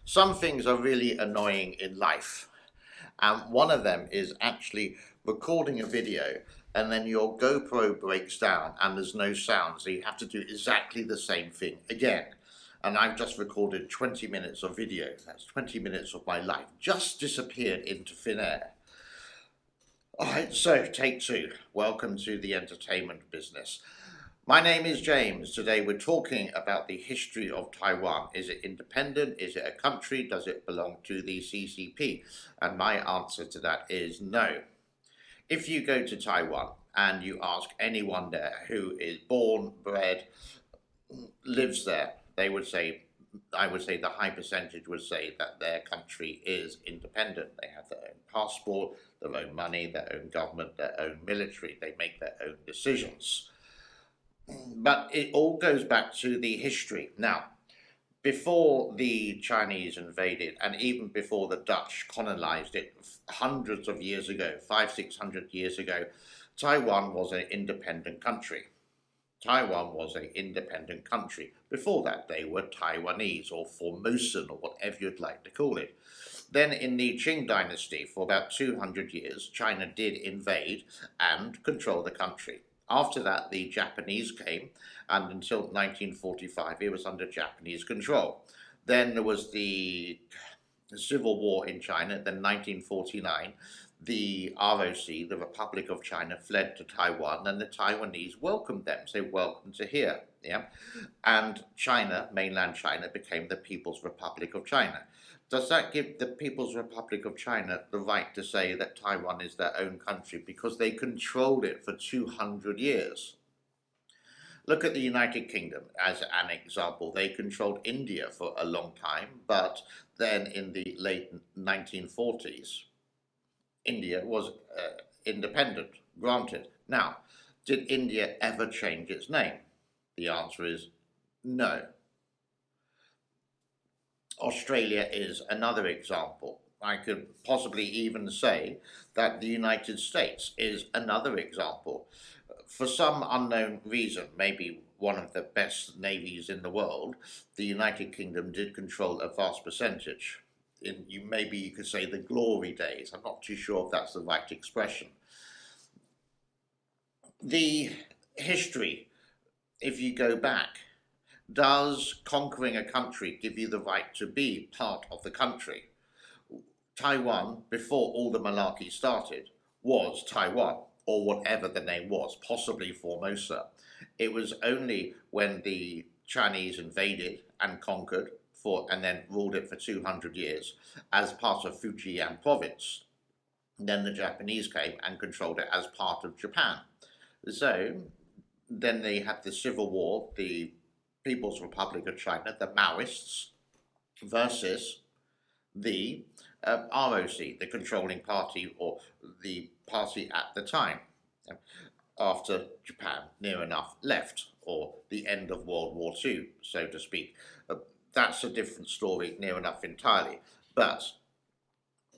Some things are really annoying in life, and one of them is actually recording a video and then your GoPro breaks down and there's no sound, so you have to do exactly the same thing again. And I've just recorded 20 minutes of video. That's 20 minutes of my life just disappeared into thin air. Alright, so take two. Welcome to the entertainment business. My name is James. Today we're talking about the history of Taiwan. Is it independent? Is it a country? Does it belong to the CCP? And my answer to that is no. If you go to Taiwan and you ask anyone there who is born, bred, lives there, they would say, I would say the high percentage would say that their country is independent. They have their own passport, their own money, their own government, their own military. They make their own decisions. But it all goes back to the history. Now, before the Chinese invaded, and even before the Dutch colonized it hundreds of years ago, 600 years ago, Taiwan was an independent country. Taiwan was an independent country. Before that, they were Taiwanese or Formosan or whatever you'd like to call it. Then in the Qing dynasty, for about 200 years, China did invade and control the country. After that, the Japanese came, and until 1945, it was under Japanese control. Then there was the Civil War in China. Then 1949, the ROC, the Republic of China, fled to Taiwan, and the Taiwanese welcomed them. So welcome to here, yeah. And China, mainland China, became the People's Republic of China. Does that give the People's Republic of China the right to say that Taiwan is their own country because they controlled it for 200 years? Look at the United Kingdom as an example. They controlled India for a long time, but then in the late 1940s, India was independent, granted. Now, did India ever change its name? The answer is no. Australia is another example. I could possibly even say that the United States is another example. For some unknown reason, maybe one of the best navies in the world, the United Kingdom did control a vast percentage. Maybe you could say the glory days. I'm not too sure if that's the right expression. The history, if you go back, does conquering a country give you the right to be part of the country? Taiwan, before all the malarkey started, was Taiwan, or whatever the name was, possibly Formosa. It was only when the Chinese invaded and conquered and then ruled it for 200 years as part of Fujian province. Then the Japanese came and controlled it as part of Japan. So then they had the Civil War, the People's Republic of China, the Maoists, versus the ROC, the controlling party or the party at the time, after Japan near enough left, or the end of World War II, so to speak. That's a different story, near enough entirely. But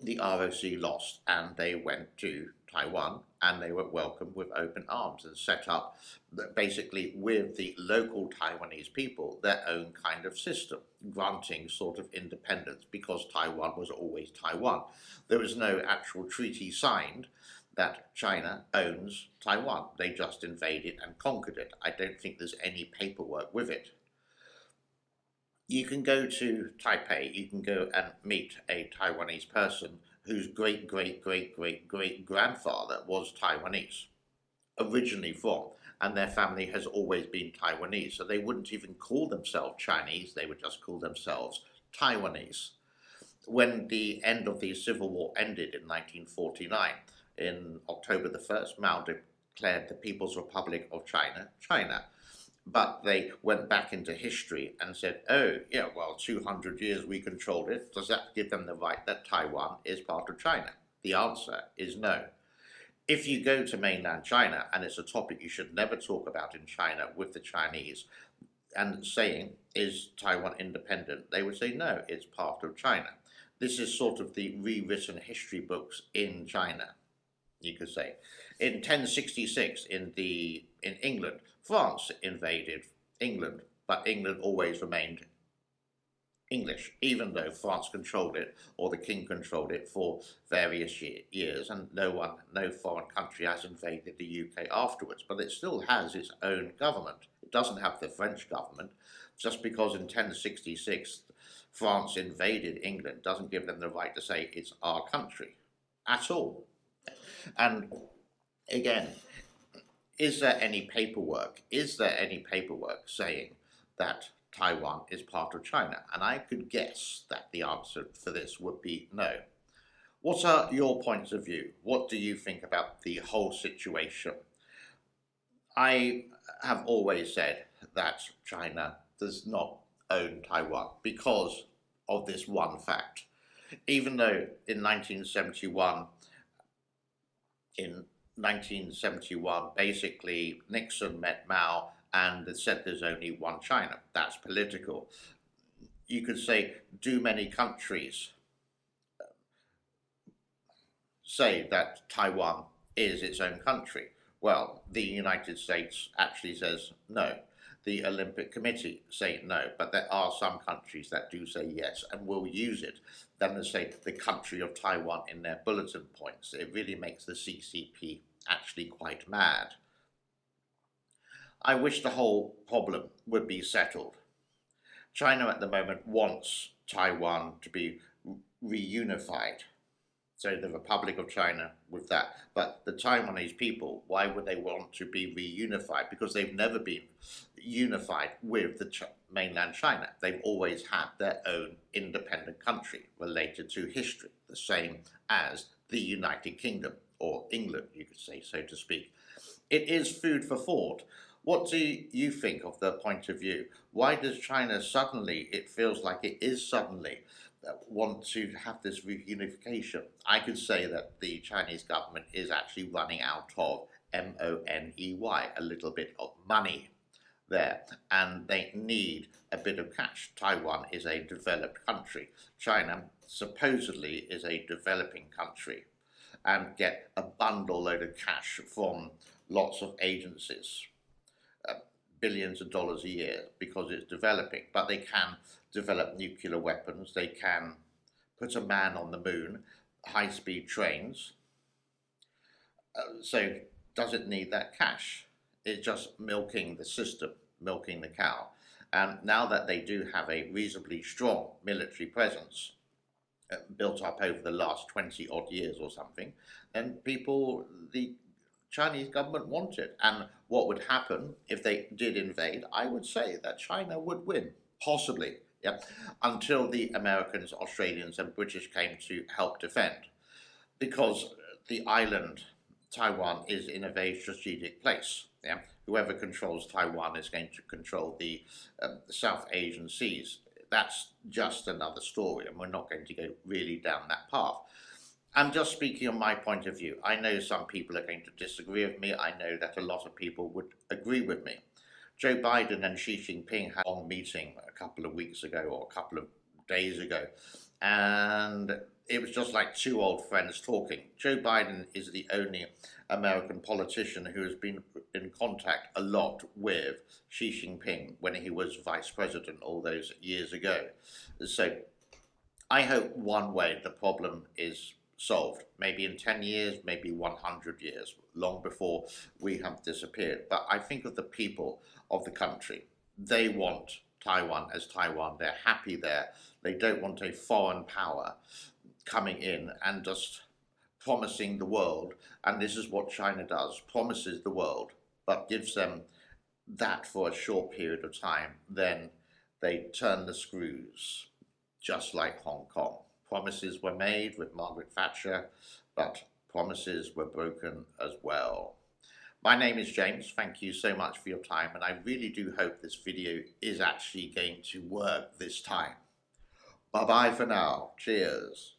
the ROC lost and they went to Taiwan and they were welcomed with open arms and set up basically with the local Taiwanese people their own kind of system, granting sort of independence because Taiwan was always Taiwan. There was no actual treaty signed that China owns Taiwan. They just invaded and conquered it. I don't think there's any paperwork with it. You can go to Taipei, you can go and meet a Taiwanese person whose great-great-great-great-grandfather was Taiwanese, originally from, and their family has always been Taiwanese, so they wouldn't even call themselves Chinese, they would just call themselves Taiwanese. When the end of the Civil War ended in 1949, in October the 1st, Mao declared the People's Republic of China, China. But they went back into history and said, oh, yeah, well, 200 years we controlled it. Does that give them the right that Taiwan is part of China? The answer is no. If you go to mainland China, and it's a topic you should never talk about in China with the Chinese, and saying, is Taiwan independent? They would say, no, it's part of China. This is sort of the rewritten history books in China, you could say. In 1066, in England, France invaded England, but England always remained English, even though France controlled it or the king controlled it for various years, and no foreign country has invaded the UK afterwards, but it still has its own government. It doesn't have the French government. Just because in 1066 France invaded England doesn't give them the right to say it's our country at all. And again, is there any paperwork? Is there any paperwork saying that Taiwan is part of China? And I could guess that the answer for this would be no. What are your points of view? What do you think about the whole situation? I have always said that China does not own Taiwan because of this one fact. Even though in 1971, basically Nixon met Mao and said there's only one China. That's political. You could say, do many countries say that Taiwan is its own country? Well, the United States actually says no. The Olympic Committee say no, but there are some countries that do say yes and will use it. Then they say the country of Taiwan in their bulletin points. It really makes the CCP actually quite mad. I wish the whole problem would be settled. China at the moment wants Taiwan to be reunified. So the Republic of China with that. But the Taiwanese people, why would they want to be reunified? Because they've never been unified with the mainland China. They've always had their own independent country related to history, the same as the United Kingdom, or England, you could say, so to speak. It is food for thought. What do you think of the point of view? Why does China suddenly, it feels like it is suddenly, want to have this reunification? I could say that the Chinese government is actually running out of money, a little bit of money there, and they need a bit of cash. Taiwan is a developed country. China supposedly is a developing country and get a bundle load of cash from lots of agencies, billions of dollars a year because it's developing, but they can develop nuclear weapons, they can put a man on the moon, high-speed trains. So does it need that cash? It's just milking the system, milking the cow. And now that they do have a reasonably strong military presence, built up over the last 20 odd years or something, then the Chinese government want it. And what would happen if they did invade? I would say that China would win, possibly, yeah, until the Americans, Australians and British came to help defend. Because the island, Taiwan, is in a very strategic place. Yeah? Whoever controls Taiwan is going to control the South Asian seas. That's just another story, and we're not going to go really down that path. I'm just speaking on my point of view. I know some people are going to disagree with me. I know that a lot of people would agree with me. Joe Biden and Xi Jinping had a long meeting a couple of weeks ago or a couple of days ago, and it was just like two old friends talking. Joe Biden is the only American politician who has been in contact a lot with Xi Jinping when he was vice president all those years ago. So I hope one way the problem is solved, maybe in 10 years, maybe 100 years, long before we have disappeared. But I think of the people of the country. They want Taiwan as Taiwan. They're happy there. They don't want a foreign power coming in and just promising the world. And this is what China does, promises the world, but gives them that for a short period of time. Then they turn the screws, just like Hong Kong. Promises were made with Margaret Thatcher, but promises were broken as well. My name is James. Thank you so much for your time, and I really do hope this video is actually going to work this time. Bye-bye for now. Cheers.